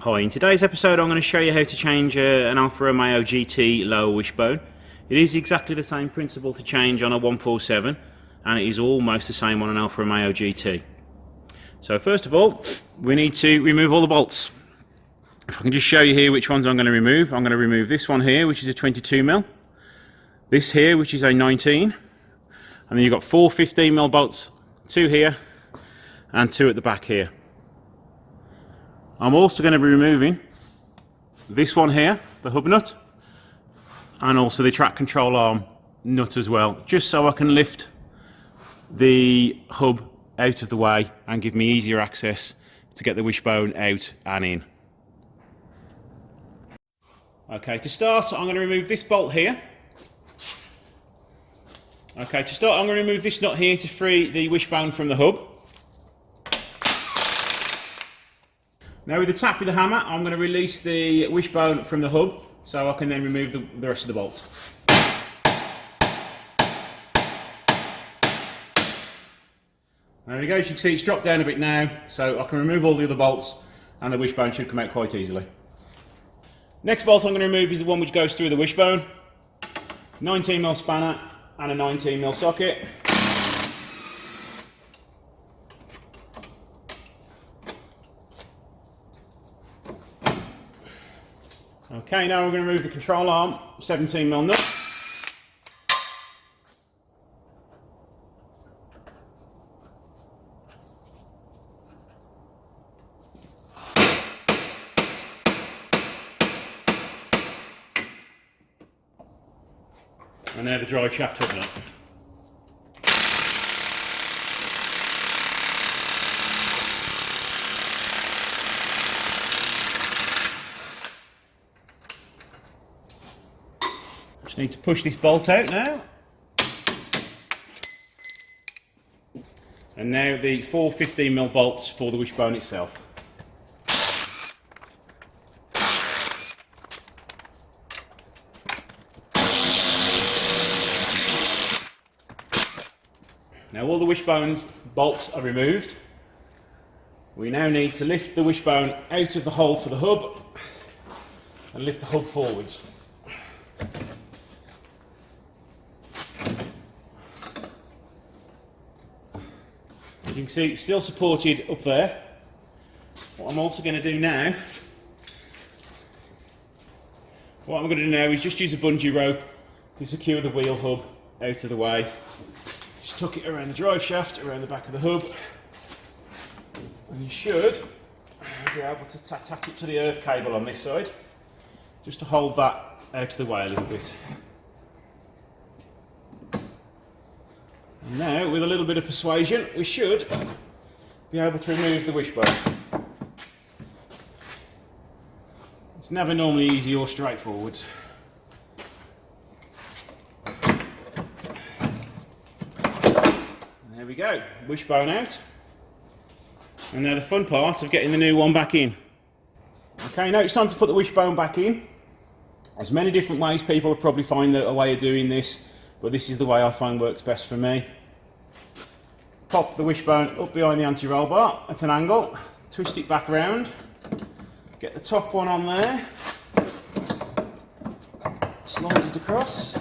Hi, in today's episode I'm going to show you how to change an Alfa Romeo GT lower wishbone. It is exactly the same principle to change on a 147 and it is almost the same on an Alfa Romeo GT. So first of all we need to remove all the bolts. If I can just show you here which ones I'm going to remove. I'm going to remove this one here, which is a 22mm, this here which is a 19, and then you've got four 15mm bolts, two here and two at the back here. I'm also going to be removing this one here, the hub nut, and also the track control arm nut as well, just so I can lift the hub out of the way and give me easier access to get the wishbone out and in. Okay, to start I'm going to remove this bolt here. Okay, to start I'm going to remove this nut here to free the wishbone from the hub. Now with the tap with the hammer, I'm going to release the wishbone from the hub so I can then remove the rest of the bolts. There we go, as you can see it's dropped down a bit now, so I can remove all the other bolts and the wishbone should come out quite easily. Next bolt I'm going to remove is the one which goes through the wishbone. 19mm spanner and a 19mm socket. Okay, now we're going to remove the control arm, 17mm nut. And now the drive shaft hub nut. Just need to push this bolt out now. And now the four 15mm bolts for the wishbone itself. Now all the wishbone's bolts are removed. We now need to lift the wishbone out of the hole for the hub and lift the hub forwards. You can see it's still supported up there. What I'm also going to do now, is just use a bungee rope to secure the wheel hub out of the way. Just tuck it around the drive shaft, around the back of the hub, and you should be able to attach it to the earth cable on this side, just to hold that out of the way a little bit. And now, with a little bit of persuasion, we should be able to remove the wishbone. It's never normally easy or straightforward. There we go, wishbone out. And now the fun part of getting the new one back in. Okay, now it's time to put the wishbone back in. There's many different ways, people will probably find a way of doing this, but this is the way I find works best for me. Pop the wishbone up behind the anti-roll bar at an angle, twist it back round, get the top one on there, slide it across.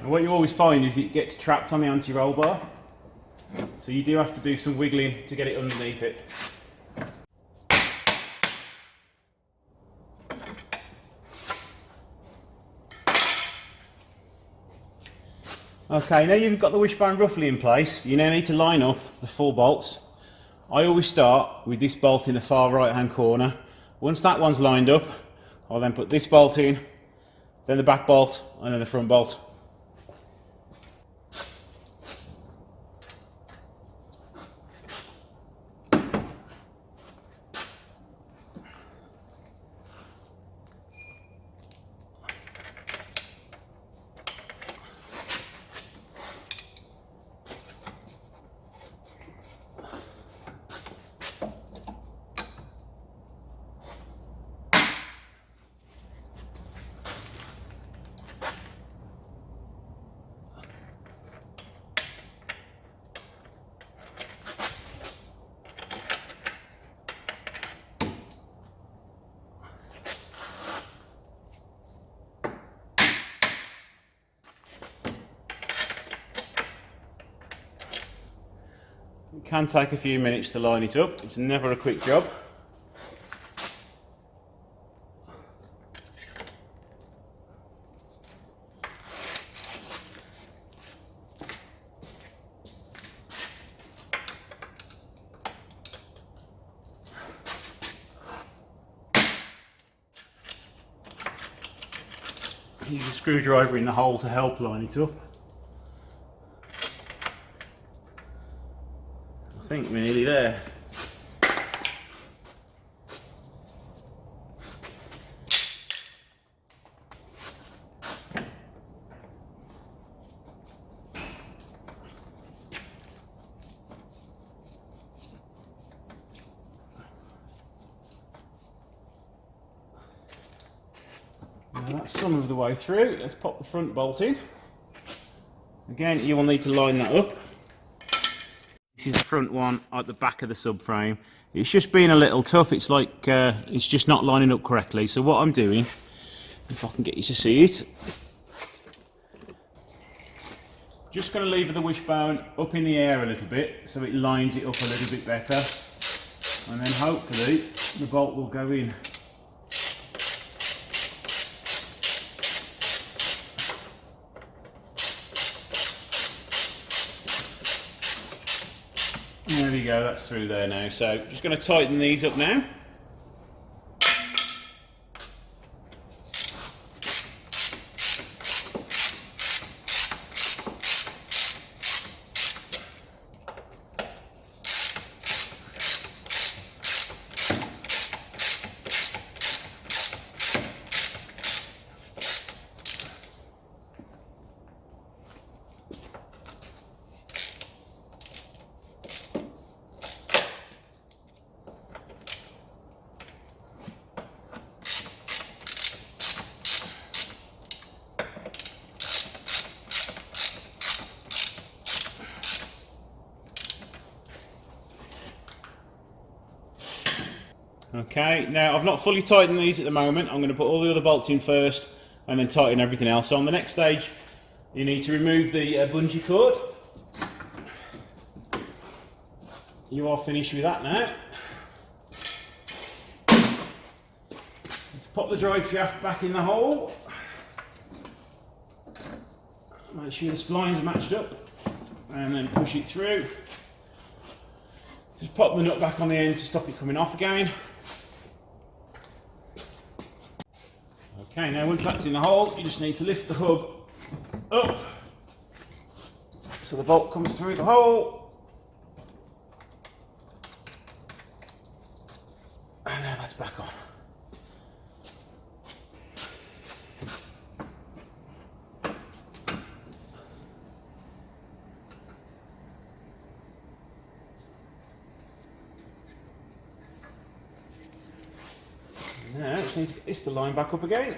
What you always find is it gets trapped on the anti-roll bar, so you do have to do some wiggling to get it underneath it. Okay, now you've got the wishbone roughly in place, you now need to line up the 4 bolts. I always start with this bolt in the far right hand corner. Once that one's lined up, I'll then put this bolt in, then the back bolt, and then the front bolt. can take a few minutes to line it up. It's never a quick job. Use a screwdriver in the hole to help line it up. I think we're nearly there. Now that's some of the way through. Let's pop the front bolt in. Again, you will need to line that up. This is the front one at the back of the subframe. It's just been a little tough. It's like it's just not lining up correctly. So what I'm doing, if I can get you to see it, just going to lever the wishbone up in the air a little bit so it lines it up a little bit better, and then hopefully the bolt will go in. There we go, that's through there now. So just going to tighten these up now. Okay, now I've not fully tightened these at the moment. I'm going to put all the other bolts in first and then tighten everything else. So on the next stage, you need to remove the bungee cord. You are finished with that now. Let's pop the drive shaft back in the hole. Make sure the splines are matched up and then push it through. Just pop the nut back on the end to stop it coming off again. Okay, now once that's in the hole, you just need to lift the hub up so the bolt comes through the hole. And now that's back on. Now, I just need to get this to line back up again.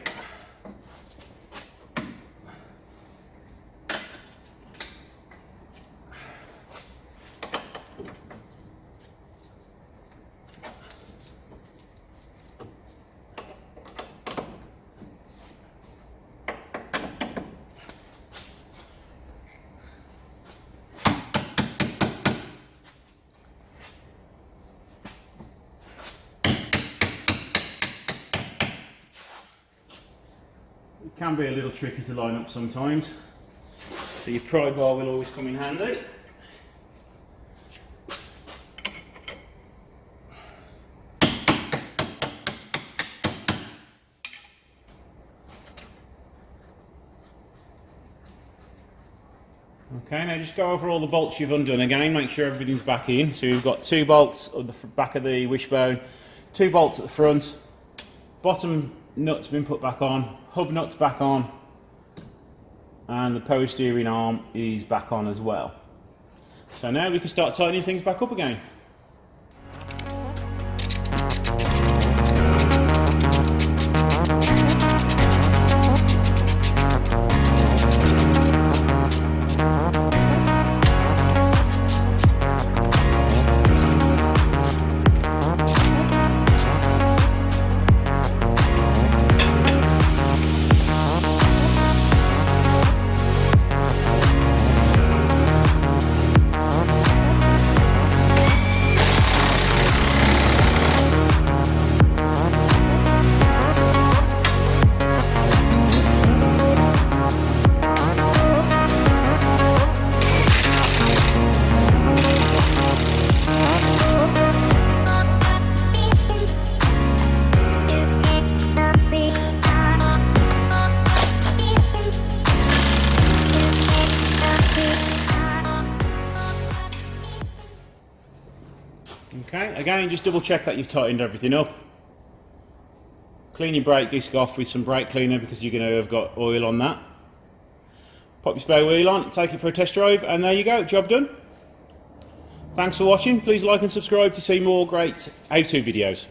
It can be a little tricky to line up sometimes, so your pry bar will always come in handy. Okay, now just go over all the bolts you've undone again, make sure everything's back in. So we've got 2 bolts at the back of the wishbone, 2 bolts at the front, bottom nut's been put back on, hub nut's back on, and the power steering arm is back on as well. So now we can start tightening things back up again. Okay, again, just double check that you've tightened everything up. Clean your brake disc off with some brake cleaner because you're going to have got oil on that. Pop your spare wheel on, take it for a test drive, and there you go, job done. Thanks for watching. Please like and subscribe to see more great how-to videos.